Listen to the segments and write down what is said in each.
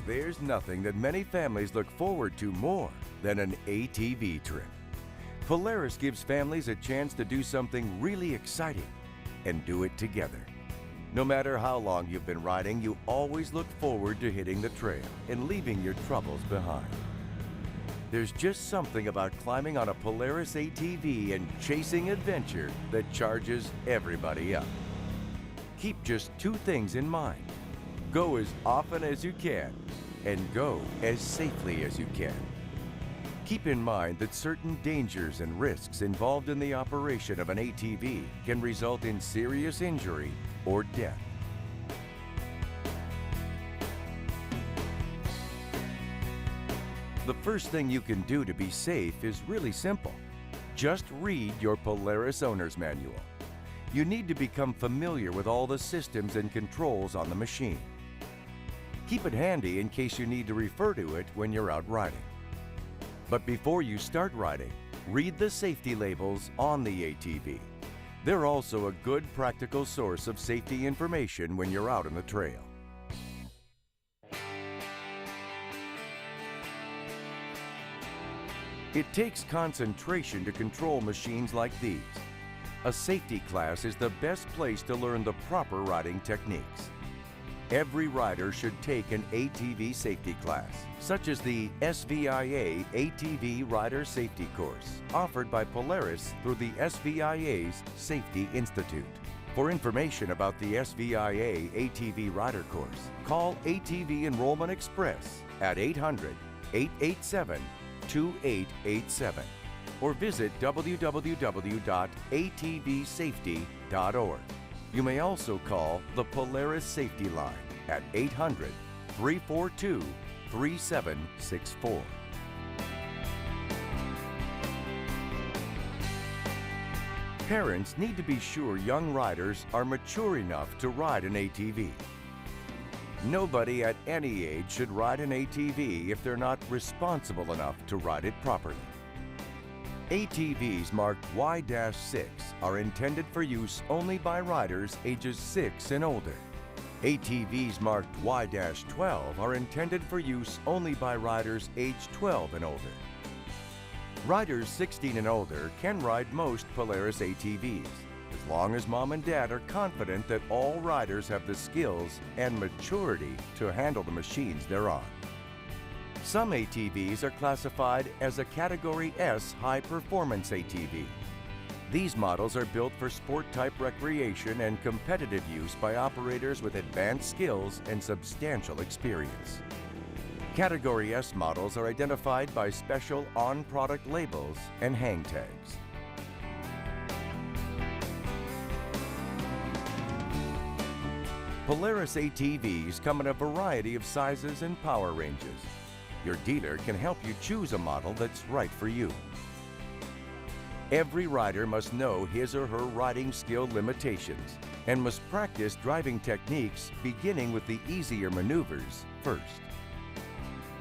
There's nothing that many families look forward to more than an ATV trip. Polaris gives families a chance to do something really exciting and do it together. No matter how long you've been riding, you always look forward to hitting the trail and leaving your troubles behind. There's just something about climbing on a Polaris ATV and chasing adventure that charges everybody up. Keep just two things in mind. Go as often as you can and go as safely as you can. Keep in mind that certain dangers and risks involved in the operation of an ATV can result in serious injury or death. The first thing you can do to be safe is really simple. Just read your Polaris Owner's Manual. You need to become familiar with all the systems and controls on the machine. Keep it handy in case you need to refer to it when you're out riding. But before you start riding, read the safety labels on the ATV. They're also a good practical source of safety information when you're out on the trail. It takes concentration to control machines like these. A safety class is the best place to learn the proper riding techniques. Every rider should take an ATV safety class, such as the SVIA ATV Rider Safety Course, offered by Polaris through the SVIA's Safety Institute. For information about the SVIA ATV Rider Course, call ATV Enrollment Express at 800-887-2887 or visit www.atvsafety.org. You may also call the Polaris Safety Line at 800-342-3764. Parents need to be sure young riders are mature enough to ride an ATV. Nobody at any age should ride an ATV if they're not responsible enough to ride it properly. ATVs marked Y-6 are intended for use only by riders ages 6 and older. ATVs marked Y-12 are intended for use only by riders age 12 and older. Riders 16 and older can ride most Polaris ATVs, as long as mom and dad are confident that all riders have the skills and maturity to handle the machines they're on. Some ATVs are classified as a Category S high-performance ATV. These models are built for sport-type recreation and competitive use by operators with advanced skills and substantial experience. Category S models are identified by special on-product labels and hang tags. Polaris ATVs come in a variety of sizes and power ranges. Your dealer can help you choose a model that's right for you. Every rider must know his or her riding skill limitations and must practice driving techniques beginning with the easier maneuvers first.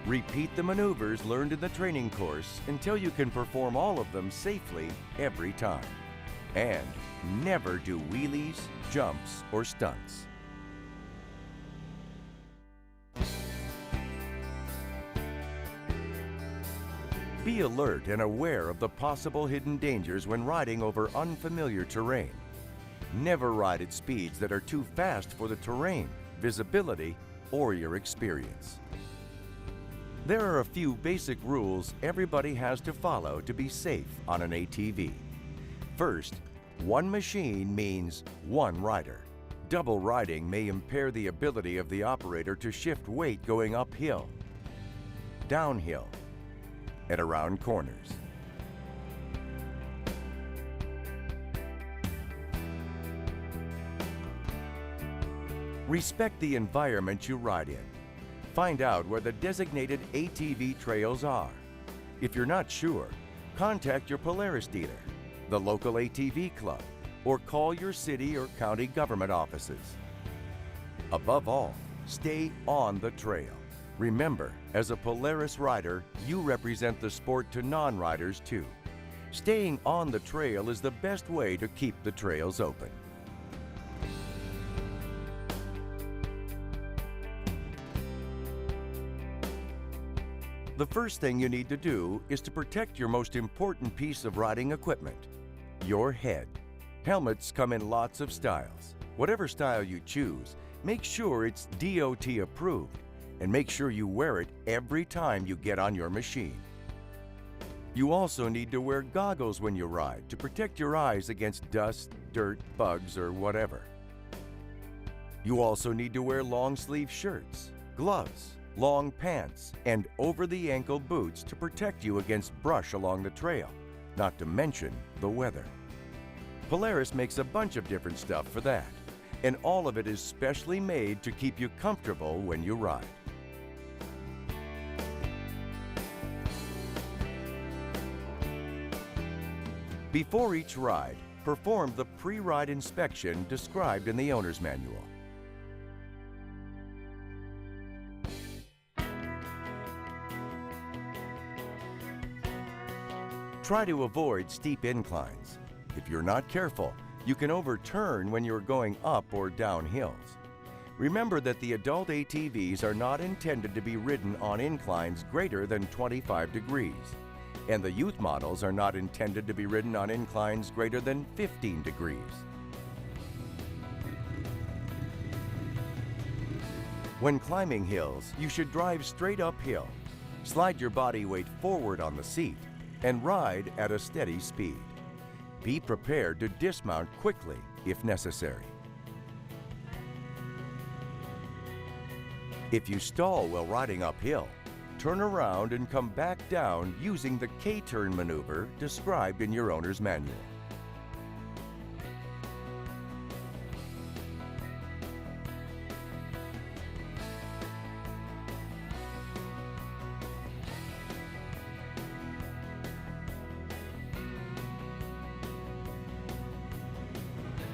Repeat the maneuvers learned in the training course until you can perform all of them safely every time. And never do wheelies, jumps, or stunts. Be alert and aware of the possible hidden dangers when riding over unfamiliar terrain. Never ride at speeds that are too fast for the terrain, visibility, or your experience. There are a few basic rules everybody has to follow to be safe on an ATV. First, one machine means one rider. Double riding may impair the ability of the operator to shift weight going uphill, downhill, and around corners. Respect the environment you ride in. Find out where the designated ATV trails are. If you're not sure, contact your Polaris dealer, the local ATV club, or call your city or county government offices. Above all, stay on the trail. Remember, as a Polaris rider, you represent the sport to non-riders too. Staying on the trail is the best way to keep the trails open. The first thing you need to do is to protect your most important piece of riding equipment, your head. Helmets come in lots of styles. Whatever style you choose, make sure it's DOT approved and make sure you wear it every time you get on your machine. You also need to wear goggles when you ride to protect your eyes against dust, dirt, bugs, or whatever. You also need to wear long-sleeve shirts, gloves, long pants, and over-the-ankle boots to protect you against brush along the trail, not to mention the weather. Polaris makes a bunch of different stuff for that, and all of it is specially made to keep you comfortable when you ride. Before each ride, perform the pre-ride inspection described in the owner's manual. Try to avoid steep inclines. If you're not careful, you can overturn when you're going up or down hills. Remember that the adult ATVs are not intended to be ridden on inclines greater than 25 degrees, and the youth models are not intended to be ridden on inclines greater than 15 degrees. When climbing hills, you should drive straight uphill. Slide your body weight forward on the seat and ride at a steady speed. Be prepared to dismount quickly if necessary. If you stall while riding uphill, turn around and come back down using the K-turn maneuver described in your owner's manual.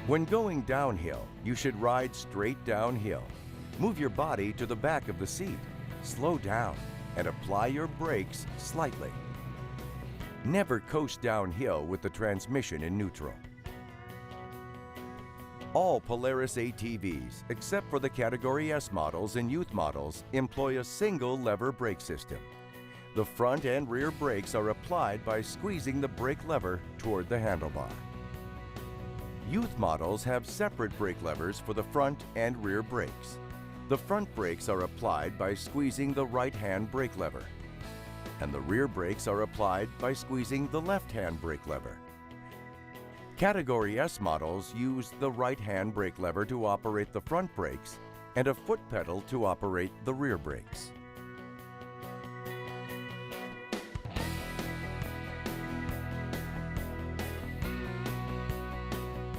When going downhill, you should ride straight downhill. Move your body to the back of the seat, slow down, and apply your brakes slightly. Never coast downhill with the transmission in neutral. All Polaris ATVs, except for the Category S models and youth models, employ a single lever brake system. The front and rear brakes are applied by squeezing the brake lever toward the handlebar. Youth models have separate brake levers for the front and rear brakes. The front brakes are applied by squeezing the right-hand brake lever, and the rear brakes are applied by squeezing the left-hand brake lever. Category S models use the right-hand brake lever to operate the front brakes and a foot pedal to operate the rear brakes.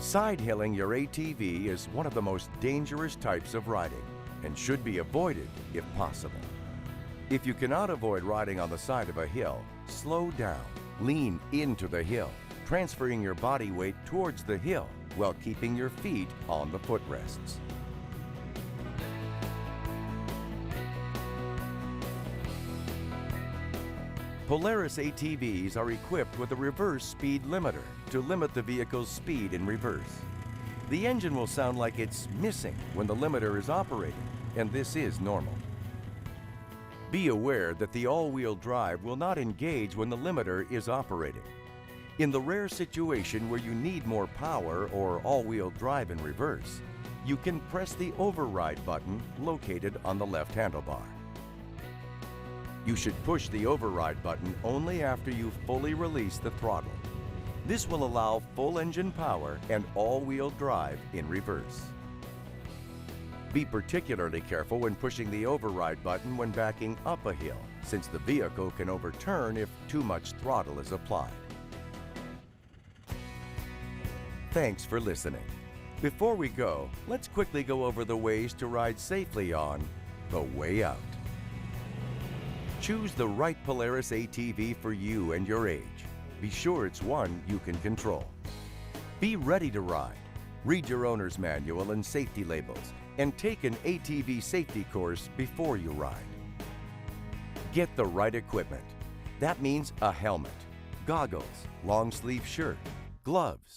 Side-hilling your ATV is one of the most dangerous types of riding and should be avoided if possible. If you cannot avoid riding on the side of a hill, slow down, lean into the hill, transferring your body weight towards the hill while keeping your feet on the footrests. Polaris ATVs are equipped with a reverse speed limiter to limit the vehicle's speed in reverse. The engine will sound like it's missing when the limiter is operating, and this is normal. Be aware that the all-wheel drive will not engage when the limiter is operating. In the rare situation where you need more power or all-wheel drive in reverse, you can press the override button located on the left handlebar. You should push the override button only after you fully release the throttle. This will allow full engine power and all-wheel drive in reverse. Be particularly careful when pushing the override button when backing up a hill, since the vehicle can overturn if too much throttle is applied. Thanks for listening. Before we go, let's quickly go over the ways to ride safely on the way out. Choose the right Polaris ATV for you and your age. Be sure it's one you can control. Be ready to ride. Read your owner's manual and safety labels, and take an ATV safety course before you ride. Get the right equipment. That means a helmet, goggles, long-sleeve shirt, gloves,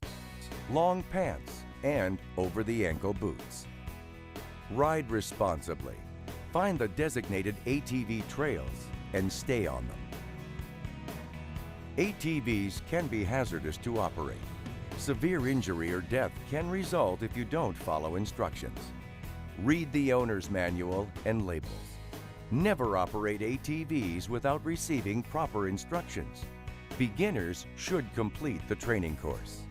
long pants, and over-the-ankle boots. Ride responsibly. Find the designated ATV trails, and stay on them. ATVs can be hazardous to operate. Severe injury or death can result if you don't follow instructions. Read the owner's manual and labels. Never operate ATVs without receiving proper instructions. Beginners should complete the training course.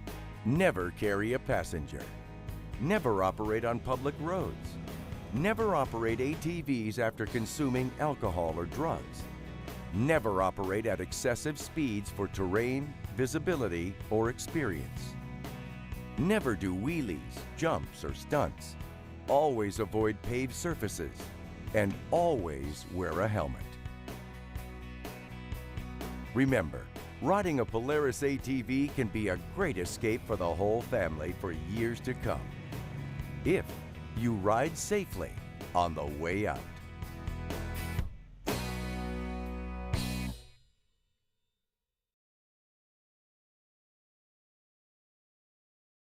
Never carry a passenger. Never operate on public roads. Never operate ATVs after consuming alcohol or drugs. Never operate at excessive speeds for terrain, visibility, or experience. Never do wheelies, jumps, or stunts. Always avoid paved surfaces. And always wear a helmet. Remember, riding a Polaris ATV can be a great escape for the whole family for years to come. If you ride safely on the way out.